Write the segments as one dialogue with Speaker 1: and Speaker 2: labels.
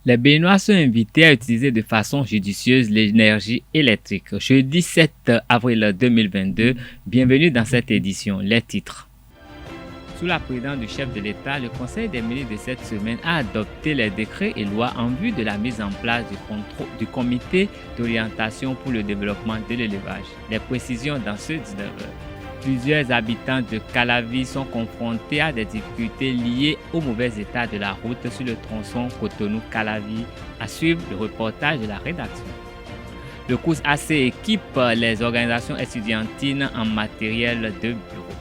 Speaker 1: Les Béninois sont invités à utiliser de façon judicieuse l'énergie électrique. Jeudi 7 avril 2022, bienvenue dans cette édition. Les titres. Sous la présidence du chef de l'État, le Conseil des ministres de cette semaine a adopté les décrets et lois en vue de la mise en place du comité d'orientation pour le développement de l'élevage. Les précisions dans ce 19h. Plusieurs habitants de Calavi sont confrontés à des difficultés liées au mauvais état de la route sur le tronçon Cotonou-Calavi. À suivre le reportage de la rédaction. Le COUS AC équipe les organisations estudiantines en matériel de bureau.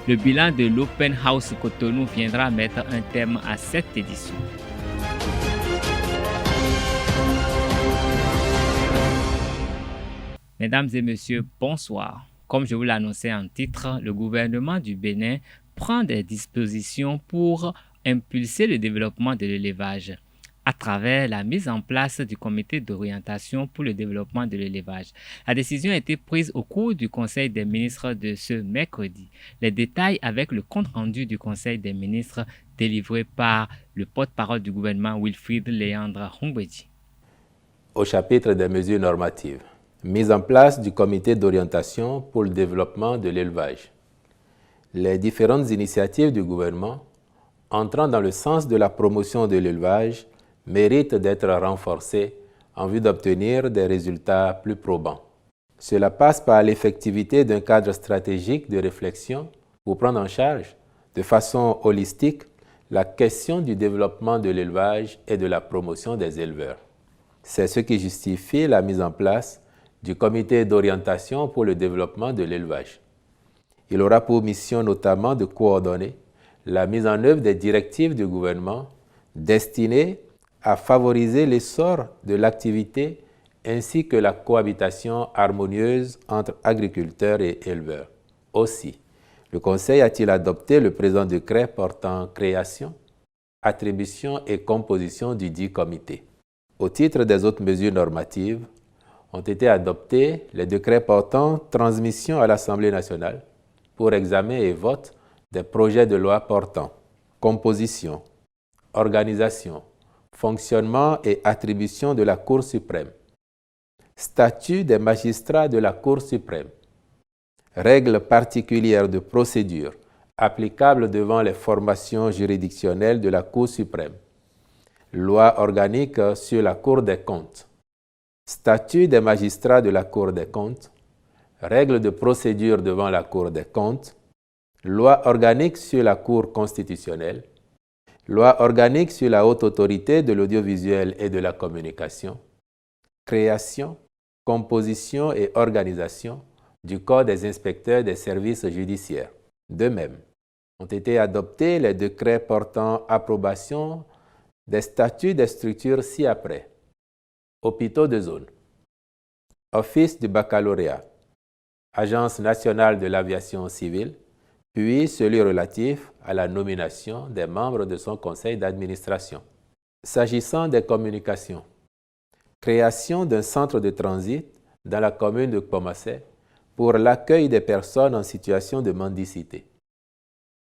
Speaker 1: Le bilan de l'Open House Cotonou viendra mettre un terme à cette édition. Mesdames et messieurs, bonsoir. Comme je vous l'annonçais en titre, le gouvernement du Bénin prend des dispositions pour impulser le développement de l'élevage à travers la mise en place du comité d'orientation pour le développement de l'élevage. La décision a été prise au cours du Conseil des ministres de ce mercredi. Les détails avec le compte-rendu du Conseil des ministres délivré par le porte-parole du gouvernement Wilfrid Léandre Humbedi.
Speaker 2: Au chapitre des mesures normatives. Mise en place du comité d'orientation pour le développement de l'élevage. Les différentes initiatives du gouvernement entrant dans le sens de la promotion de l'élevage méritent d'être renforcées en vue d'obtenir des résultats plus probants. Cela passe par l'effectivité d'un cadre stratégique de réflexion pour prendre en charge de façon holistique la question du développement de l'élevage et de la promotion des éleveurs. C'est ce qui justifie la mise en place du comité d'orientation pour le développement de l'élevage. Il aura pour mission notamment de coordonner la mise en œuvre des directives du gouvernement destinées à favoriser l'essor de l'activité ainsi que la cohabitation harmonieuse entre agriculteurs et éleveurs. Aussi, le Conseil a-t-il adopté le présent décret portant création, attribution et composition du dit comité. Au titre des autres mesures normatives, ont été adoptés les décrets portant transmission à l'Assemblée nationale pour examen et vote des projets de loi portant composition, organisation, fonctionnement et attribution de la Cour suprême, statut des magistrats de la Cour suprême, règles particulières de procédure applicables devant les formations juridictionnelles de la Cour suprême, loi organique sur la Cour des comptes, statut des magistrats de la Cour des comptes, règles de procédure devant la Cour des comptes, loi organique sur la Cour constitutionnelle, loi organique sur la haute autorité de l'audiovisuel et de la communication, création, composition et organisation du Corps des inspecteurs des services judiciaires. De même, ont été adoptés les décrets portant approbation des statuts des structures ci-après. Hôpitaux de zone, Office du baccalauréat, Agence nationale de l'aviation civile, puis celui relatif à la nomination des membres de son conseil d'administration. S'agissant des communications, création d'un centre de transit dans la commune de Kpomassé pour l'accueil des personnes en situation de mendicité.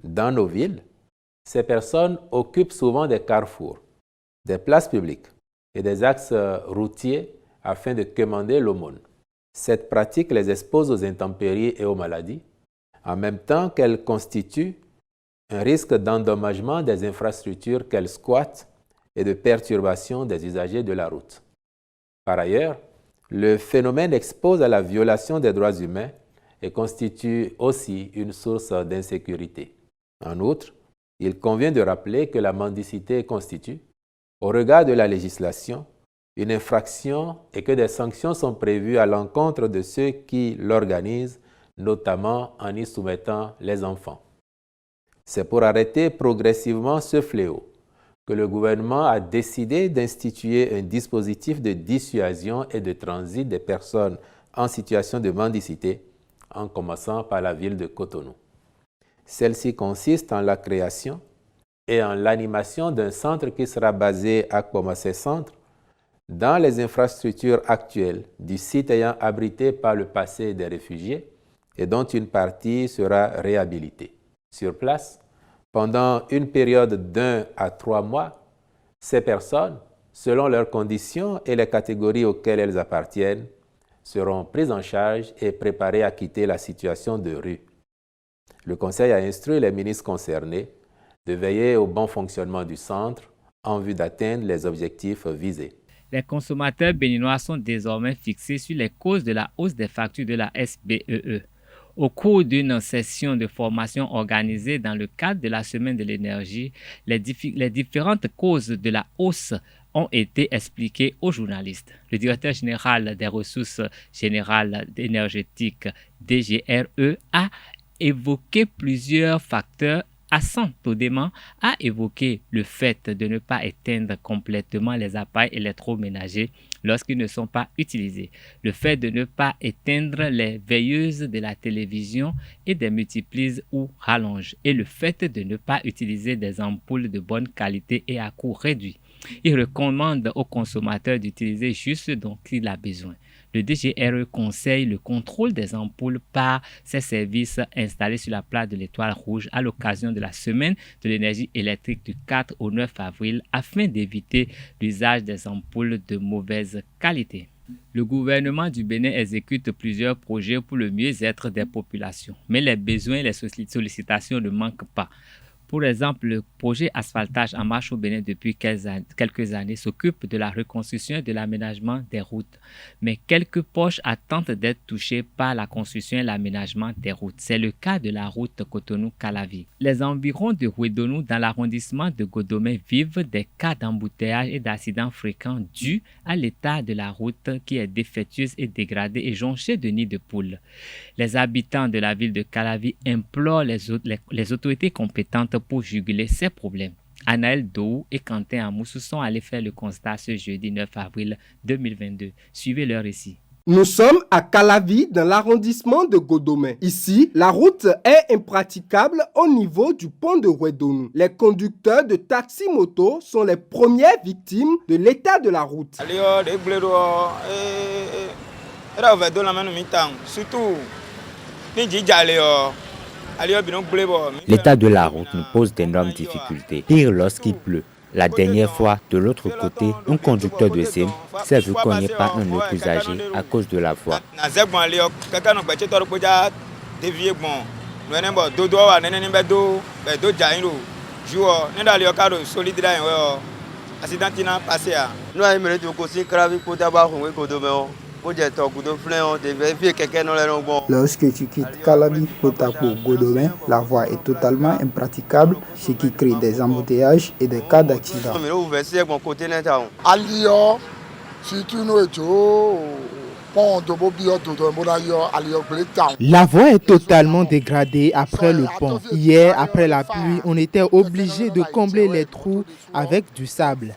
Speaker 2: Dans nos villes, ces personnes occupent souvent des carrefours, des places publiques et des axes routiers afin de quémander l'aumône. Cette pratique les expose aux intempéries et aux maladies, en même temps qu'elle constitue un risque d'endommagement des infrastructures qu'elles squattent et de perturbation des usagers de la route. Par ailleurs, le phénomène expose à la violation des droits humains et constitue aussi une source d'insécurité. En outre, il convient de rappeler que la mendicité constitue, au regard de la législation, une infraction et que des sanctions sont prévues à l'encontre de ceux qui l'organisent, notamment en y soumettant les enfants. C'est pour arrêter progressivement ce fléau que le gouvernement a décidé d'instituer un dispositif de dissuasion et de transit des personnes en situation de mendicité, en commençant par la ville de Cotonou. Celle-ci consiste en la création et en l'animation d'un centre qui sera basé à Kpomassé Centre, dans les infrastructures actuelles du site ayant abrité par le passé des réfugiés et dont une partie sera réhabilitée. Sur place, pendant une période d'1 à 3 mois, ces personnes selon leurs conditions et les catégories auxquelles elles appartiennent, seront prises en charge et préparées à quitter la situation de rue. Le Conseil a instruit les ministres concernés de veiller au bon fonctionnement du centre en vue d'atteindre les objectifs visés.
Speaker 1: Les consommateurs béninois sont désormais fixés sur les causes de la hausse des factures de la SBEE. Au cours d'une session de formation organisée dans le cadre de la Semaine de l'énergie, les différentes causes de la hausse ont été expliquées aux journalistes. Le directeur général des ressources générales énergétiques, DGRE, a évoqué plusieurs facteurs. Hassan Todéman a évoqué le fait de ne pas éteindre complètement les appareils électroménagers lorsqu'ils ne sont pas utilisés, le fait de ne pas éteindre les veilleuses de la télévision et des multiprises ou rallonges, et le fait de ne pas utiliser des ampoules de bonne qualité et à coût réduit. Il recommande aux consommateurs d'utiliser juste ce dont il a besoin. Le DGRE conseille le contrôle des ampoules par ses services installés sur la place de l'Étoile Rouge à l'occasion de la Semaine de l'énergie électrique du 4 au 9 avril afin d'éviter l'usage des ampoules de mauvaise qualité. Le gouvernement du Bénin exécute plusieurs projets pour le mieux-être des populations, mais les besoins et les sollicitations ne manquent pas. Pour exemple, le projet asphaltage en marche au Bénin depuis quelques années s'occupe de la reconstruction et de l'aménagement des routes. Mais quelques poches attendent d'être touchées par la construction et l'aménagement des routes. C'est le cas de la route Cotonou-Calavi. Les environs de Ouédonou dans l'arrondissement de Godomé vivent des cas d'embouteillage et d'accidents fréquents dus à l'état de la route qui est défectueuse et dégradée et jonchée de nids de poules. Les habitants de la ville de Calavi implorent les autorités compétentes pour juguler ces problèmes. Anaël Dou et Quentin Amoussou sont allés faire le constat ce jeudi 9 avril 2022. Suivez leur récit.
Speaker 3: Nous sommes à Calavi, dans l'arrondissement de Godomé. Ici, la route est impraticable au niveau du pont de Ouédonou. Les conducteurs de taxi-moto sont les premières victimes de l'état de la route.
Speaker 4: L'état de la route nous pose d'énormes difficultés. Pire lorsqu'il pleut. La dernière fois, de l'autre côté, un conducteur de SIM s'est vu cogner par un autre usager à cause de la voie.
Speaker 5: Lorsque tu quittes Calavi pour Godomé, la voie est totalement impraticable, ce qui crée des embouteillages et des cas d'accident.
Speaker 6: La voie est totalement dégradée après le pont. Hier, après la pluie, on était obligé de combler les trous avec du sable.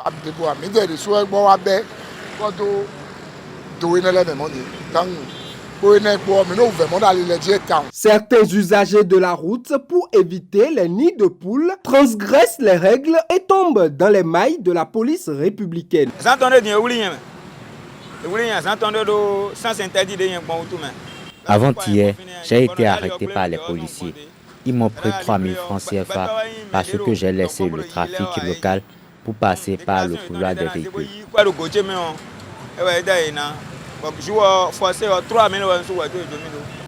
Speaker 3: Certains usagers de la route, pour éviter les nids de poules, transgressent les règles et tombent dans les mailles de la police républicaine.
Speaker 4: Avant-hier, j'ai été arrêté par les policiers. Ils m'ont pris 3 000 francs CFA parce que j'ai laissé le trafic local pour passer par le couloir des véhicules.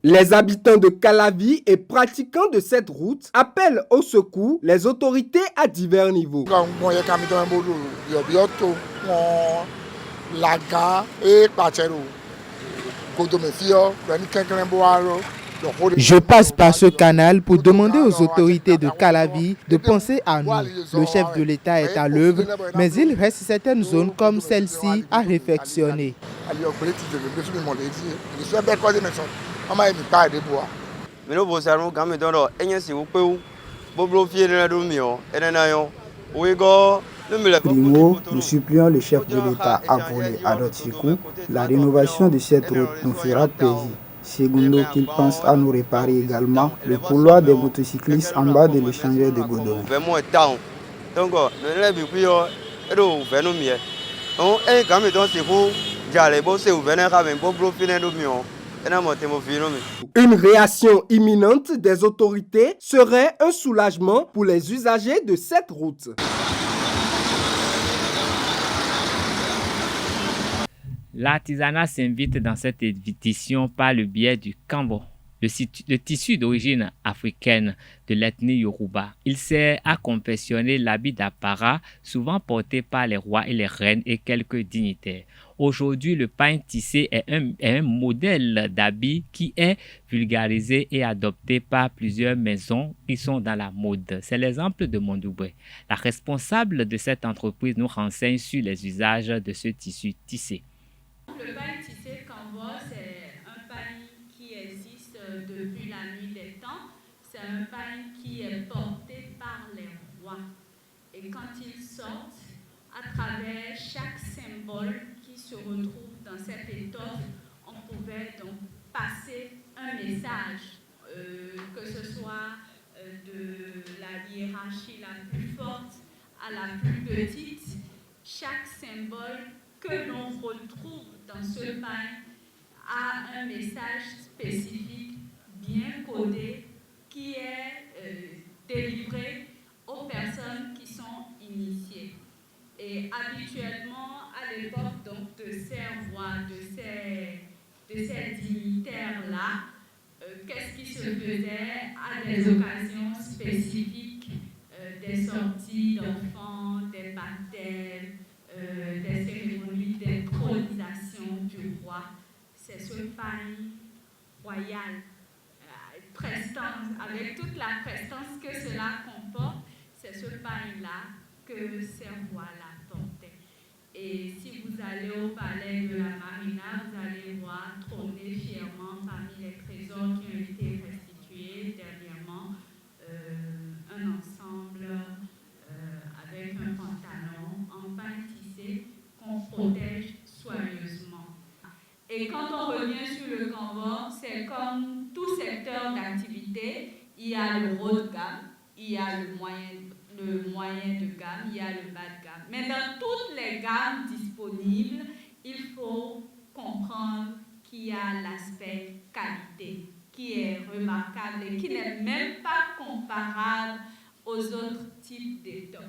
Speaker 3: Les habitants de Calavi et pratiquants de cette route appellent au secours les autorités à divers niveaux.
Speaker 6: Je passe par ce canal pour demander aux autorités de Calavi de penser à nous. Le chef de l'État est à l'œuvre, mais il reste certaines zones comme celle-ci à réfectionner.
Speaker 5: Primo, nous supplions le chef de l'État à voler à notre secours. La rénovation de cette route nous fera plaisir. Segundo, qu'il pense à nous réparer également le couloir des motocyclistes en bas de l'échangeur de Godomé.
Speaker 3: Une réaction imminente des autorités serait un soulagement pour les usagers de cette route.
Speaker 1: L'artisanat s'invite dans cette édition par le biais du kambo, le tissu d'origine africaine de l'ethnie Yoruba. Il sert à confectionner l'habit d'apparat, souvent porté par les rois et les reines et quelques dignitaires. Aujourd'hui, le pain tissé est un modèle d'habit qui est vulgarisé et adopté par plusieurs maisons qui sont dans la mode. C'est l'exemple de Mondoubre. La responsable de cette entreprise nous renseigne sur les usages de ce tissu tissé.
Speaker 7: Le pain tissé Kambo, c'est un pain qui existe depuis la nuit des temps. C'est un pain qui est porté par les rois. Et quand ils sortent, à travers chaque symbole qui se retrouve dans cette étoffe, on pouvait donc passer un message, que ce soit de la hiérarchie la plus forte à la plus petite. Chaque symbole que l'on retrouve dans ce pain a un message spécifique, bien codé, qui est délivré aux personnes qui sont initiées. Et habituellement, à l'époque donc, de ces rois, de ces dignitaires-là, qu'est-ce qui se faisait à des occasions spécifiques, des sorties d'enfants, des baptêmes, des cérémonies d'intronisation du roi. C'est ce pain royal, prestance, avec toute la prestance que cela comporte, c'est ce pain-là que ces rois-là portaient. Et si vous allez au palais de la Marina, vous allez voir trôner fièrement parmi les trésors qui ont été restitués dernièrement un ensemble avec un pantalon en pain tissé qu'on protège soigneusement. Et quand on revient sur le Kambo, c'est comme tout secteur d'activité, il y a le haut de gamme, il y a le moyen de gamme, il y a le bas de gamme. Mais dans toutes les gammes disponibles, il faut comprendre qu'il y a l'aspect qualité qui est remarquable et qui n'est même pas comparable aux autres types d'étoffes.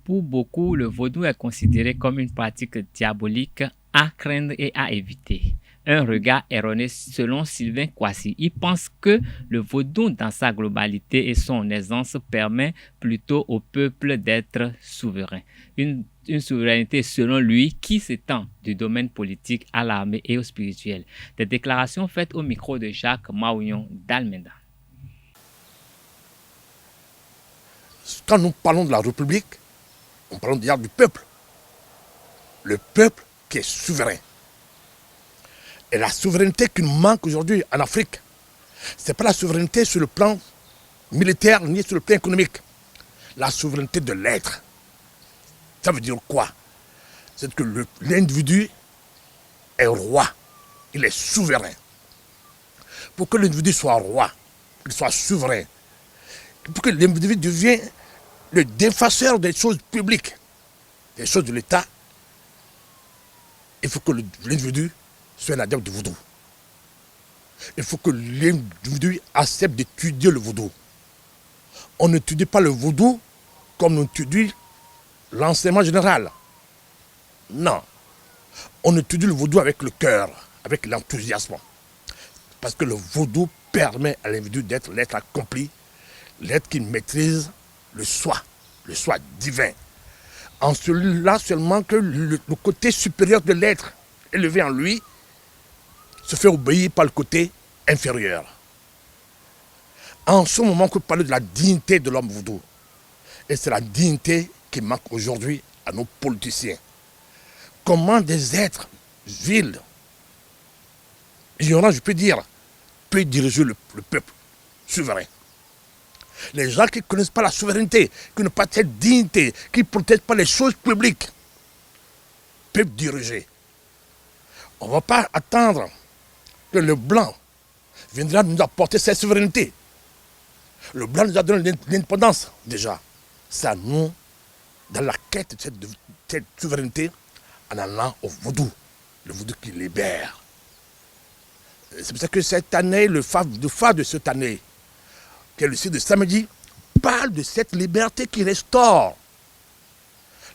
Speaker 1: Pour beaucoup, le vaudou est considéré comme une pratique diabolique à craindre et à éviter. Un regard erroné selon Sylvain Kwasi. Il pense que le vaudou dans sa globalité et son aisance permet plutôt au peuple d'être souverain. Une souveraineté selon lui qui s'étend du domaine politique à l'armée et au spirituel. Des déclarations faites au micro de Jacques Maouillon d'Almeda.
Speaker 8: Quand nous parlons de la République, on parle déjà du peuple. Le peuple qui est souverain. Et la souveraineté qui nous manque aujourd'hui en Afrique, ce n'est pas la souveraineté sur le plan militaire ni sur le plan économique. La souveraineté de l'être. Ça veut dire quoi? C'est que l'individu est roi. Il est souverain. Pour que l'individu soit roi, qu'il soit souverain, pour que l'individu devienne le défenseur des choses publiques, des choses de l'État, il faut que l'individu soit un adepte du vaudou. Il faut que l'individu accepte d'étudier le vaudou. On n'étudie pas le vaudou comme on étudie l'enseignement général. Non. On étudie le vaudou avec le cœur, avec l'enthousiasme. Parce que le vaudou permet à l'individu d'être l'être accompli, l'être qui maîtrise le soi divin. En celui-là seulement que le côté supérieur de l'être élevé en lui se fait obéir par le côté inférieur. En ce moment, que parler de la dignité de l'homme vaudou. Et c'est la dignité qui manque aujourd'hui à nos politiciens. Comment des êtres vils, ignorants, je peux dire, peuvent diriger le peuple souverain. Les gens qui ne connaissent pas la souveraineté, qui n'ont pas cette dignité, qui ne protègent pas les choses publiques, peuvent diriger. On ne va pas attendre que le blanc viendra nous apporter cette souveraineté. Le blanc nous a donné l'indépendance déjà. C'est à nous, dans la quête de cette souveraineté, en allant au vaudou, le vaudou qui libère. C'est pour ça que cette année, le phare de cette année, qui est le site de samedi, parle de cette liberté qui restaure.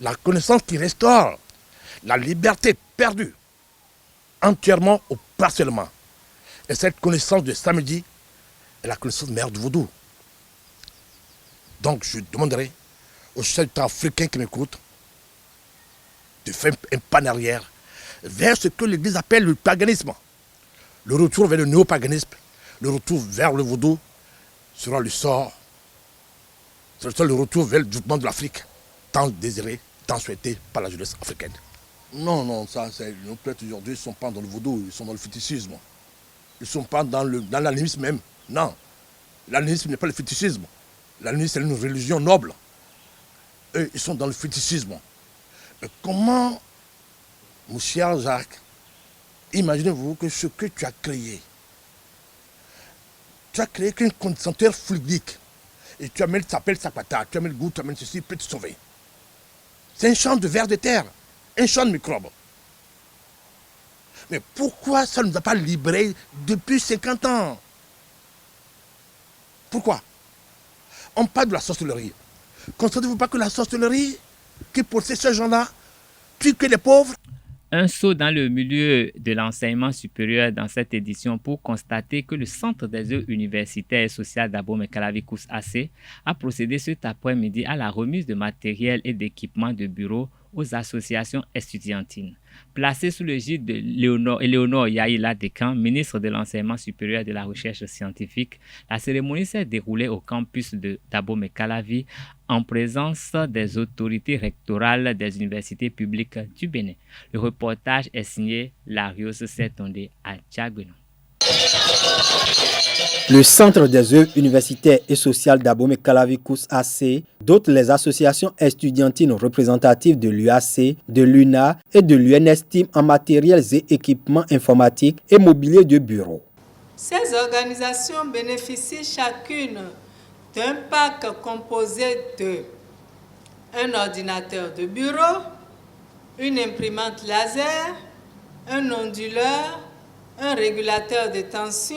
Speaker 8: La connaissance qui restaure. La liberté perdue. entièrement ou partiellement. Et cette connaissance de samedi est la connaissance meilleure du vaudou. Donc je demanderai aux chefs d'État africains qui m'écoutent de faire un pas en arrière vers ce que l'Église appelle le paganisme. Le retour vers le néopaganisme, le retour vers le vaudou sera le sort, le retour vers le développement de l'Afrique, tant désiré, tant souhaité par la jeunesse africaine. Non, ça, nos prêtres aujourd'hui ne sont pas dans le vaudou, ils sont dans le fétichisme. Ils ne sont pas dans l'animisme même. Non, l'animisme n'est pas le fétichisme. L'animisme, c'est une religion noble. Eux, ils sont dans le fétichisme. Mais comment, mon cher Jacques, imaginez-vous que ce que tu as créé qu'un condensateur fluidique. Et tu amènes, ça s'appelle Sapata, tu amènes le goût, tu amènes ceci, peut te sauver. C'est un champ de vers de terre, un champ de microbes. Mais pourquoi ça ne nous a pas libérés depuis 50 ans? Pourquoi? On parle de la sorcellerie. Constatez-vous pas que la sorcellerie qui possède ces gens-là, plus que les pauvres?
Speaker 1: Un saut dans le milieu de l'enseignement supérieur dans cette édition pour constater que le Centre des œuvres universitaires et sociales d'Abomey-Calavi COUS-AC a procédé cet après-midi à la remise de matériel et d'équipements de bureau aux associations estudiantines. Placée sous le gide de Léonore Yaïla Decan, ministre de l'Enseignement supérieur et de la Recherche scientifique, la cérémonie s'est déroulée au campus d'Abomey-Calavi en présence des autorités rectorales des universités publiques du Bénin. Le reportage est signé Larios Setondé à Tchagounou.
Speaker 9: Le Centre des œuvres universitaires et sociales d'Abomey-Calavi COUS-AC dote les associations estudiantines représentatives de l'UAC, de l'UNA et de l'UNESTIM en matériels et équipements informatiques et mobilier de bureau.
Speaker 10: Ces organisations bénéficient chacune d'un pack composé de un ordinateur de bureau, une imprimante laser, un onduleur, un régulateur de tension,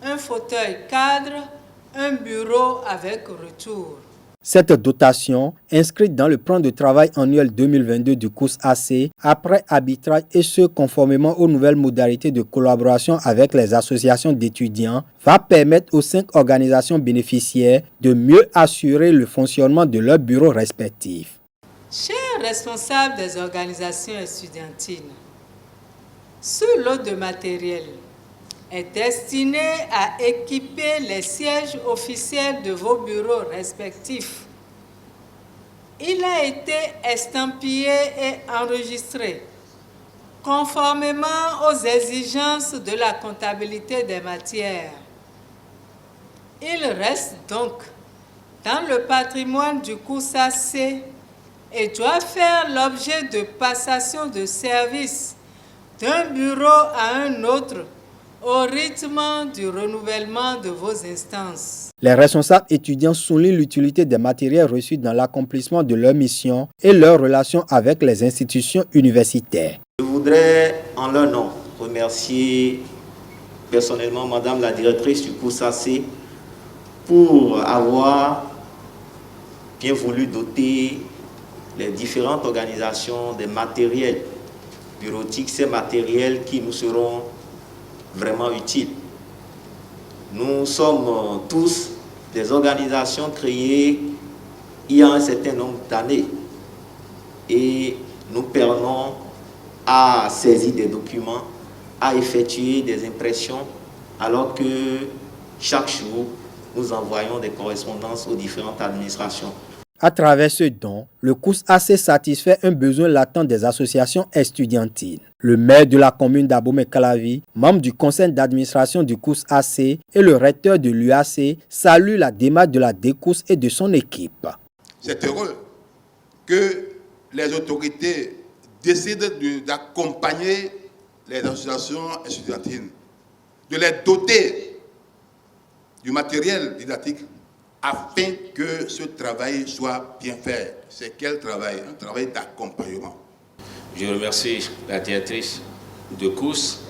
Speaker 10: un fauteuil cadre, un bureau avec retour.
Speaker 9: Cette dotation, inscrite dans le plan de travail annuel 2022 du COUS-AC, après arbitrage et ce conformément aux nouvelles modalités de collaboration avec les associations d'étudiants, va permettre aux 5 organisations bénéficiaires de mieux assurer le fonctionnement de leurs bureaux respectifs.
Speaker 10: Chers responsables des organisations estudiantines, ce lot de matériel est destiné à équiper les sièges officiels de vos bureaux respectifs. Il a été estampillé et enregistré conformément aux exigences de la comptabilité des matières. Il reste donc dans le patrimoine du COUS-AC et doit faire l'objet de passation de service d'un bureau à un autre au rythme du renouvellement de vos instances.
Speaker 9: Les responsables étudiants soulignent l'utilité des matériels reçus dans l'accomplissement de leur mission et leur relation avec les institutions universitaires.
Speaker 11: Je voudrais, en leur nom, remercier personnellement Madame la directrice du COUS-AC pour avoir bien voulu doter les différentes organisations des matériels bureautiques, ces matériels qui nous seront vraiment utiles. Nous sommes tous des organisations créées il y a un certain nombre d'années et nous perdons à saisir des documents, à effectuer des impressions, alors que chaque jour, nous envoyons des correspondances aux différentes administrations.
Speaker 9: À travers ce don, le COUS-AC satisfait un besoin latent des associations estudiantines. Le maire de la commune d'Abomey-Calavi, membre du conseil d'administration du COUS-AC et le recteur de l'UAC saluent la démarche de la DECOUS et de son équipe.
Speaker 12: C'est heureux que les autorités décident d'accompagner les associations estudiantines, de les doter du matériel didactique afin que ce travail soit bien fait. C'est quel travail? Un travail d'accompagnement.
Speaker 13: Je remercie la directrice de COUS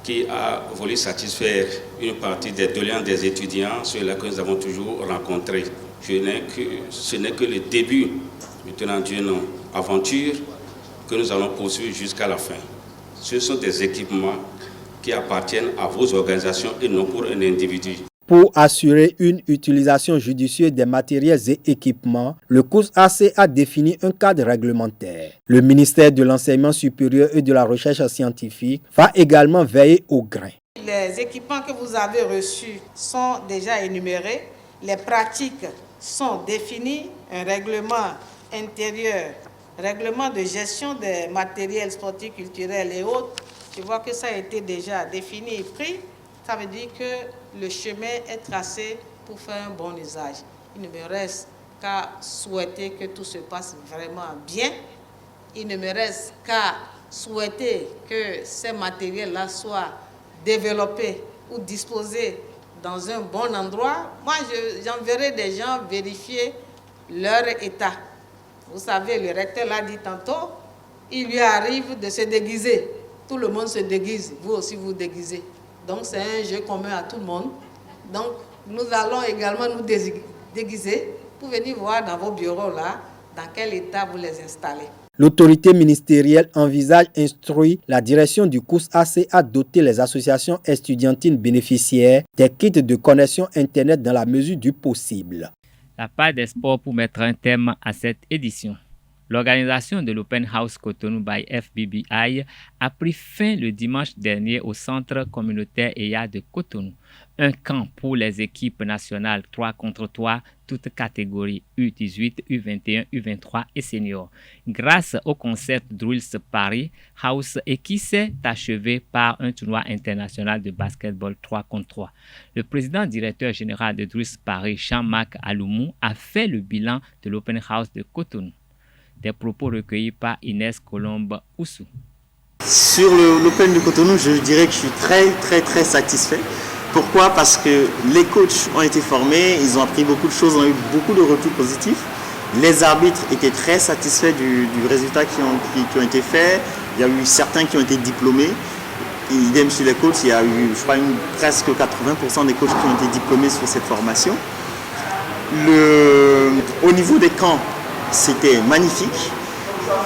Speaker 13: qui a voulu satisfaire une partie des doléances des étudiants, ceux-là que nous avons toujours rencontrés. Ce n'est que le début d'une aventure que nous allons poursuivre jusqu'à la fin. ce sont des équipements qui appartiennent à vos organisations et non pour un individu.
Speaker 9: Pour assurer une utilisation judicieuse des matériels et équipements, le COUS-AC a défini un cadre réglementaire. Le ministère de l'Enseignement supérieur et de la Recherche scientifique va également veiller au grain.
Speaker 14: Les équipements que vous avez reçus sont déjà énumérés, les pratiques sont définies, un règlement intérieur, règlement de gestion des matériels sportifs, culturels et autres. Je vois que ça a été déjà défini et pris. Ça veut dire que le chemin est tracé pour faire un bon usage. Il ne me reste qu'à souhaiter que tout se passe vraiment bien. Il ne me reste qu'à souhaiter que ces matériels-là soient développés ou disposés dans un bon endroit. Moi, j'enverrai des gens vérifier leur état. Vous savez, le recteur l'a dit tantôt, il lui arrive de se déguiser. Tout le monde se déguise, vous aussi vous déguisez. Donc c'est un jeu commun à tout le monde. Donc nous allons également nous déguiser pour venir voir dans vos bureaux là, dans quel état vous les installez.
Speaker 9: L'autorité ministérielle instruit la direction du COUS-AC à doter les associations estudiantines bénéficiaires des kits de connexion Internet dans la mesure du possible.
Speaker 1: La part des sports pour mettre un terme à cette édition. L'organisation de l'Open House Cotonou by FBBI a pris fin le dimanche dernier au centre communautaire EYA de Cotonou. Un camp pour les équipes nationales 3 contre 3, toutes catégories U18, U21, U23 et seniors. Grâce au concept Drills Paris House et qui s'est achevé par un tournoi international de basketball 3 contre 3. Le président directeur général de Drills Paris, Jean-Marc Aloumou, a fait le bilan de l'Open House de Cotonou. Des propos recueillis par Inès Colombe Oussou.
Speaker 15: Sur l'Open de Cotonou, je dirais que je suis très satisfait. Pourquoi? Parce que les coachs ont été formés, ils ont appris beaucoup de choses, ont eu beaucoup de retours positifs. Les arbitres étaient très satisfaits du résultat qui ont été faits. Il y a eu certains qui ont été diplômés. Idem sur les coachs, il y a eu, je crois, presque 80% des coachs qui ont été diplômés sur cette formation. Au niveau des camps, c'était magnifique.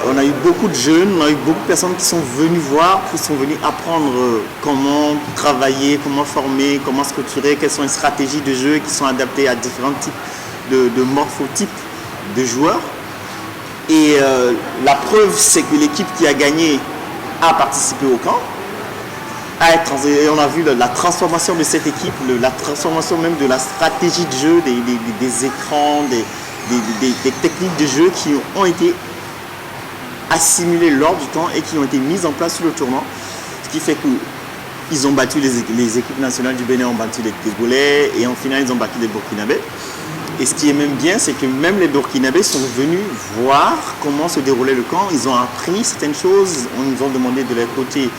Speaker 15: On a eu beaucoup de jeunes, on a eu beaucoup de personnes qui sont venues voir, qui sont venues apprendre comment travailler, comment former, comment structurer, quelles sont les stratégies de jeu qui sont adaptées à différents types de morphotypes de joueurs. Et la preuve, c'est que l'équipe qui a gagné a participé au camp. Et on a vu la transformation de cette équipe, la transformation même de la stratégie de jeu, des écrans, des techniques de jeu qui ont été assimilées lors du temps et qui ont été mises en place sur le tournoi. Ce qui fait qu'ils ont battu les équipes nationales du Bénin, ont battu les Togolais et en finale ils ont battu les Burkinabés. Et ce qui est même bien, c'est que même les Burkinabés sont venus voir comment se déroulait le camp. Ils ont appris certaines choses. On nous a demandé de leur côté,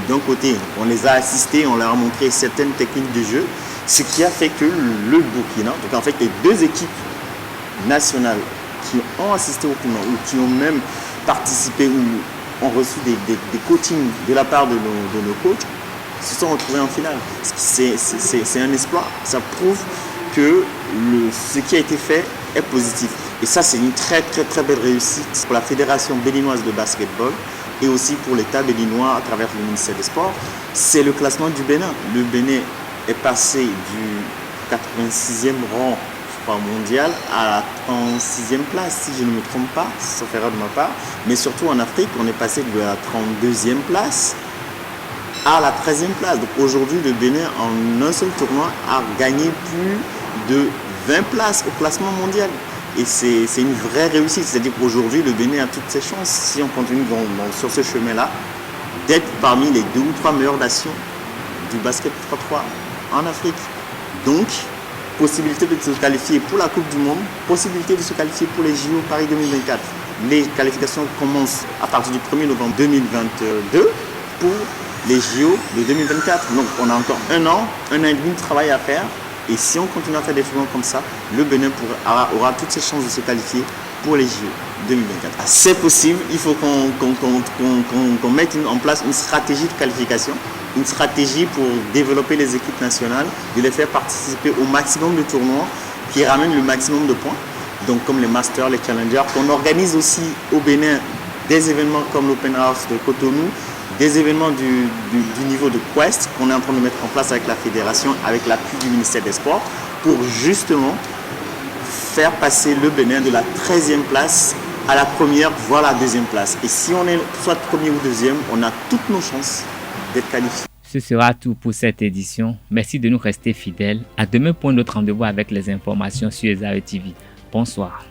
Speaker 15: d'un côté, on les a assistés, on leur a montré certaines techniques de jeu. Ce qui a fait que le Burkina, donc en fait les deux équipes nationales qui ont assisté au tournoi ou qui ont même participé ou ont reçu des coachings de la part de nos coachs, se sont retrouvés en finale. C'est un exploit. Ça prouve que ce qui a été fait est positif. Et ça, c'est une très belle réussite pour la Fédération béninoise de basketball et aussi pour l'État béninois à travers le ministère des Sports. C'est le classement du Bénin. Le Bénin est passé du 86e rang mondial à la 36e place, si je ne me trompe pas, sauf erreur de ma part. Mais surtout en Afrique, on est passé de la 32e place à la 13e place. Donc aujourd'hui, le Bénin, en un seul tournoi, a gagné plus de 20 places au classement mondial. Et c'est une vraie réussite. C'est-à-dire qu'aujourd'hui, le Bénin a toutes ses chances, si on continue sur ce chemin-là, d'être parmi les 2 ou 3 meilleures nations du basket 3-3 en Afrique. Donc, possibilité de se qualifier pour la Coupe du Monde, possibilité de se qualifier pour les JO Paris 2024. Les qualifications commencent à partir du 1er novembre 2022 pour les JO de 2024. Donc on a encore un an et demi de travail à faire. Et si on continue à faire des tournois comme ça, le Bénin aura toutes ses chances de se qualifier pour les JO 2024. C'est possible, il faut qu'on mette en place une stratégie de qualification, une stratégie pour développer les équipes nationales, de les faire participer au maximum de tournois qui ramènent le maximum de points, donc comme les Masters, les Challengers, qu'on organise aussi au Bénin des événements comme l'Open House de Cotonou, des événements du niveau de Quest qu'on est en train de mettre en place avec la fédération, avec l'appui du ministère des Sports, pour justement faire passer le Bénin de la 13e place à la première, voire la 2e place. Et si on est soit premier ou deuxième, on a toutes nos chances d'être qualifiés.
Speaker 1: Ce sera tout pour cette édition. Merci de nous rester fidèles. À demain pour un autre rendez-vous avec les informations sur Zawe TV. Bonsoir.